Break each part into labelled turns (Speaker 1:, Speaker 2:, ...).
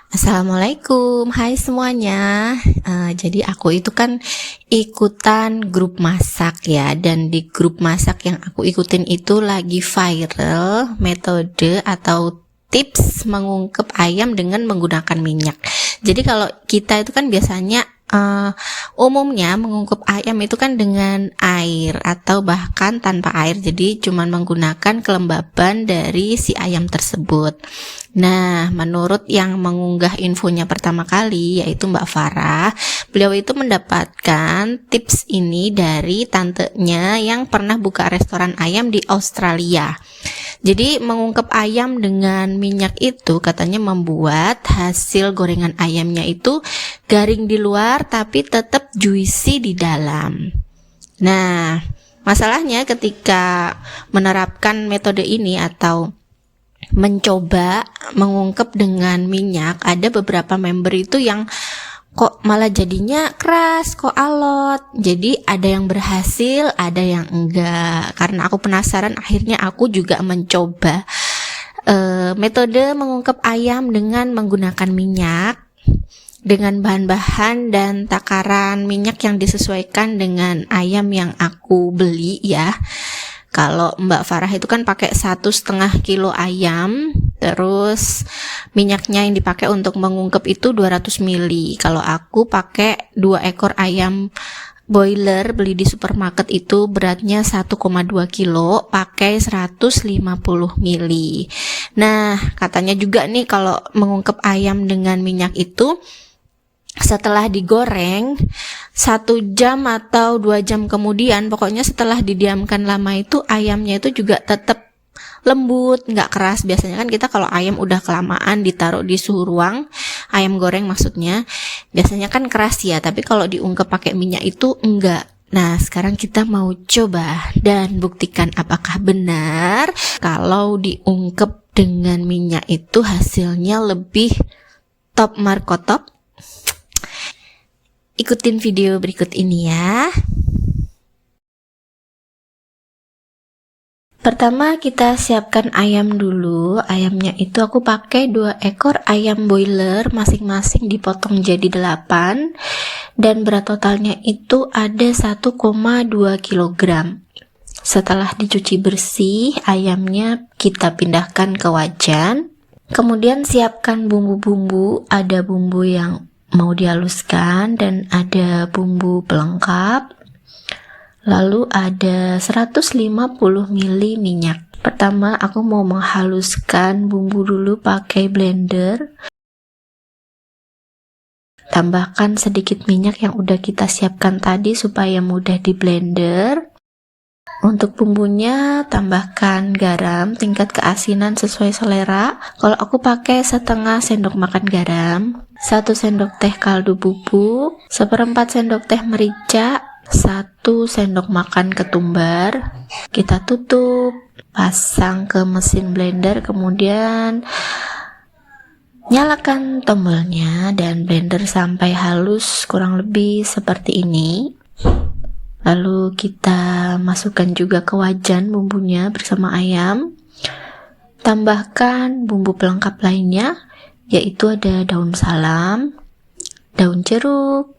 Speaker 1: Assalamualaikum, hai semuanya. Jadi aku itu kan ikutan grup masak ya, dan di grup masak yang aku ikutin itu lagi viral metode atau tips mengungkep ayam dengan menggunakan minyak. Jadi kalau kita itu kan biasanya umumnya mengungkep ayam itu kan dengan air atau bahkan tanpa air, jadi cuman menggunakan kelembaban dari si ayam tersebut. Nah, menurut yang mengunggah infonya pertama kali, yaitu Mbak Farah, beliau itu mendapatkan tips ini dari tantenya yang pernah buka restoran ayam di Australia. Jadi mengungkep ayam dengan minyak itu katanya membuat hasil gorengan ayamnya itu garing di luar tapi tetap juicy di dalam. Nah, masalahnya ketika menerapkan metode ini atau mencoba mengungkep dengan minyak, ada beberapa member itu yang kok malah jadinya keras, kok alot. Jadi ada yang berhasil, ada yang enggak. Karena aku penasaran, akhirnya aku juga mencoba metode mengungkep ayam dengan menggunakan minyak, dengan bahan-bahan dan takaran minyak yang disesuaikan dengan ayam yang aku beli ya. Kalau Mbak Farah itu kan pakai 1,5 kilo ayam, terus minyaknya yang dipakai untuk mengungkep itu 200 ml. Kalau aku pakai 2 ekor ayam boiler beli di supermarket itu beratnya 1,2 kilo, pakai 150 ml. Nah, katanya juga nih kalau mengungkep ayam dengan minyak itu setelah digoreng 1 jam atau 2 jam kemudian, pokoknya setelah didiamkan lama itu ayamnya itu juga tetap lembut, nggak keras. Biasanya kan kita kalau ayam udah kelamaan ditaruh di suhu ruang, ayam goreng maksudnya, biasanya kan keras ya, tapi kalau diungkep pakai minyak itu enggak. Nah, sekarang kita mau coba dan buktikan apakah benar kalau diungkep dengan minyak itu hasilnya lebih top markotop. Ikutin video berikut ini ya. Pertama kita siapkan ayam dulu. Ayamnya itu aku pakai 2 ekor ayam boiler, masing-masing dipotong jadi 8, dan berat totalnya itu ada 1,2 kg. Setelah dicuci bersih, ayamnya kita pindahkan ke wajan. Kemudian siapkan bumbu-bumbu, ada bumbu yang mau dihaluskan dan ada bumbu pelengkap. Lalu ada 150 ml minyak. Pertama aku mau menghaluskan bumbu dulu pakai blender. Tambahkan sedikit minyak yang udah kita siapkan tadi supaya mudah di blender. Untuk bumbunya tambahkan garam tingkat keasinan sesuai selera. Kalau aku pakai 1/2 sendok makan garam, 1 sendok teh kaldu bubuk, 1/4 sendok teh merica, 1 sendok makan ketumbar. Kita tutup, pasang ke mesin blender, kemudian nyalakan tombolnya dan blender sampai halus kurang lebih seperti ini. Lalu kita masukkan juga ke wajan bumbunya bersama ayam. Tambahkan bumbu pelengkap lainnya, yaitu ada daun salam, daun jeruk,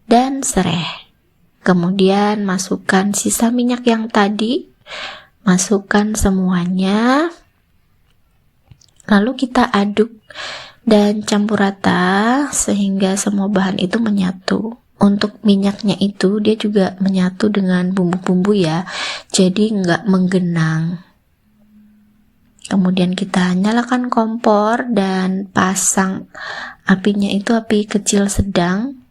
Speaker 1: dan serai. Kemudian masukkan sisa minyak yang tadi, masukkan semuanya. Lalu kita aduk dan campur rata sehingga semua bahan itu menyatu. Untuk minyaknya itu dia juga menyatu dengan bumbu-bumbu ya, jadi nggak menggenang. Kemudian kita nyalakan kompor dan pasang apinya itu api kecil sedang.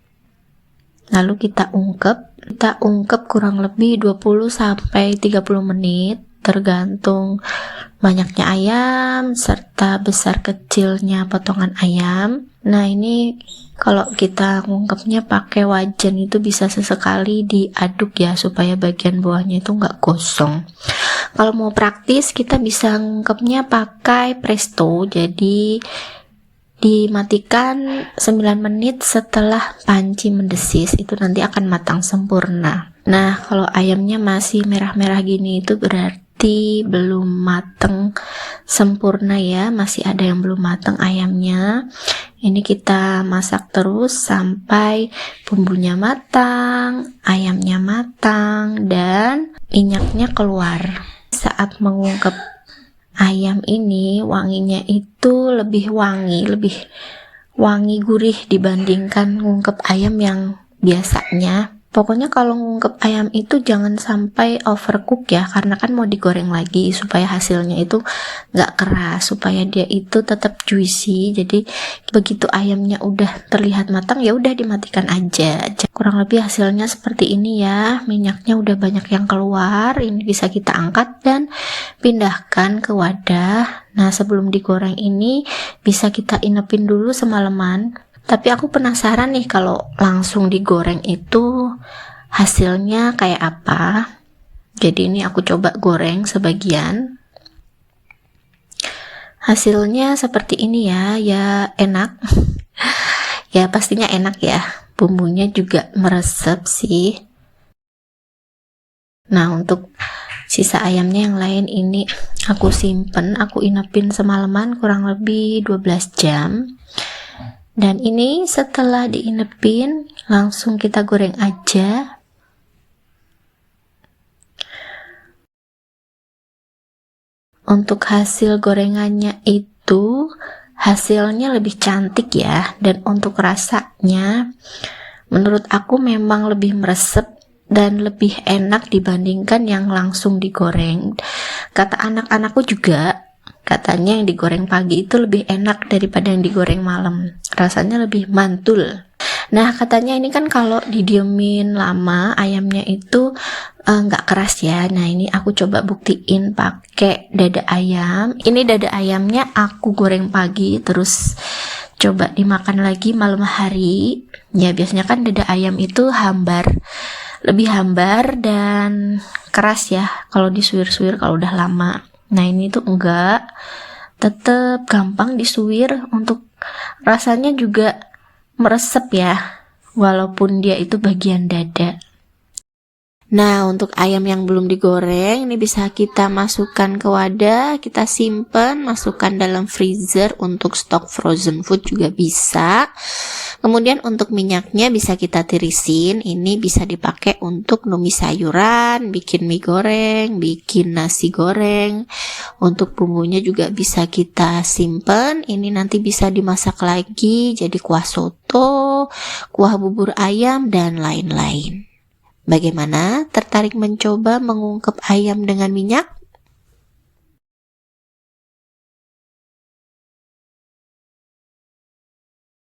Speaker 1: Lalu kita ungkep kurang lebih 20-30 menit, tergantung banyaknya ayam serta besar kecilnya potongan ayam. Nah, ini kalau kita ngungkepnya pakai wajan itu bisa sesekali diaduk ya, supaya bagian bawahnya itu nggak gosong. Kalau mau praktis kita bisa ngungkepnya pakai presto, jadi dimatikan 9 menit setelah panci mendesis, itu nanti akan matang sempurna. Nah, kalau ayamnya masih merah-merah gini itu berarti belum mateng sempurna ya, masih ada yang belum matang ayamnya. Ini kita masak terus sampai bumbunya matang, ayamnya matang, dan minyaknya keluar. Saat mengungkep ayam ini, wanginya itu lebih wangi gurih dibandingkan ngungkep ayam yang biasanya. Pokoknya kalau ngungkep ayam itu jangan sampai overcook ya, karena kan mau digoreng lagi supaya hasilnya itu nggak keras, supaya dia itu tetap juicy. Jadi begitu ayamnya udah terlihat matang ya udah dimatikan aja. Kurang lebih hasilnya seperti ini ya, minyaknya udah banyak yang keluar. Ini bisa kita angkat dan pindahkan ke wadah. Nah, sebelum digoreng ini bisa kita inepin dulu semalaman. Tapi aku penasaran nih kalau langsung digoreng itu hasilnya kayak apa. Jadi ini aku coba goreng sebagian. Hasilnya seperti ini ya, ya enak. Ya pastinya enak ya. Bumbunya juga meresep sih. Nah, untuk sisa ayamnya yang lain ini aku simpen, aku inepin semalaman kurang lebih 12 jam. Dan ini setelah diinepin langsung kita goreng aja. Untuk hasil gorengannya itu hasilnya lebih cantik ya, dan untuk rasanya menurut aku memang lebih meresep dan lebih enak dibandingkan yang langsung digoreng. Kata anak-anakku juga, katanya yang digoreng pagi itu lebih enak daripada yang digoreng malam. Rasanya lebih mantul. Nah, katanya ini kan kalau didiemin lama ayamnya itu nggak keras ya. Nah, ini aku coba buktiin pakai dada ayam. Ini dada ayamnya aku goreng pagi, terus coba dimakan lagi malam hari. Ya, biasanya kan dada ayam itu lebih hambar dan keras ya kalau disuir-suir kalau udah lama. Nah, ini tuh enggak, tetap gampang disuir, untuk rasanya juga meresep ya, walaupun dia itu bagian dada. Nah, untuk ayam yang belum digoreng ini bisa kita masukkan ke wadah, kita simpen, masukkan dalam freezer untuk stok frozen food juga bisa. Kemudian untuk minyaknya bisa kita tirisin, ini bisa dipakai untuk numis sayuran, bikin mie goreng, bikin nasi goreng. Untuk bumbunya juga bisa kita simpen, ini nanti bisa dimasak lagi jadi kuah soto, kuah bubur ayam, dan lain-lain. Bagaimana? Tertarik mencoba mengungkep ayam dengan minyak?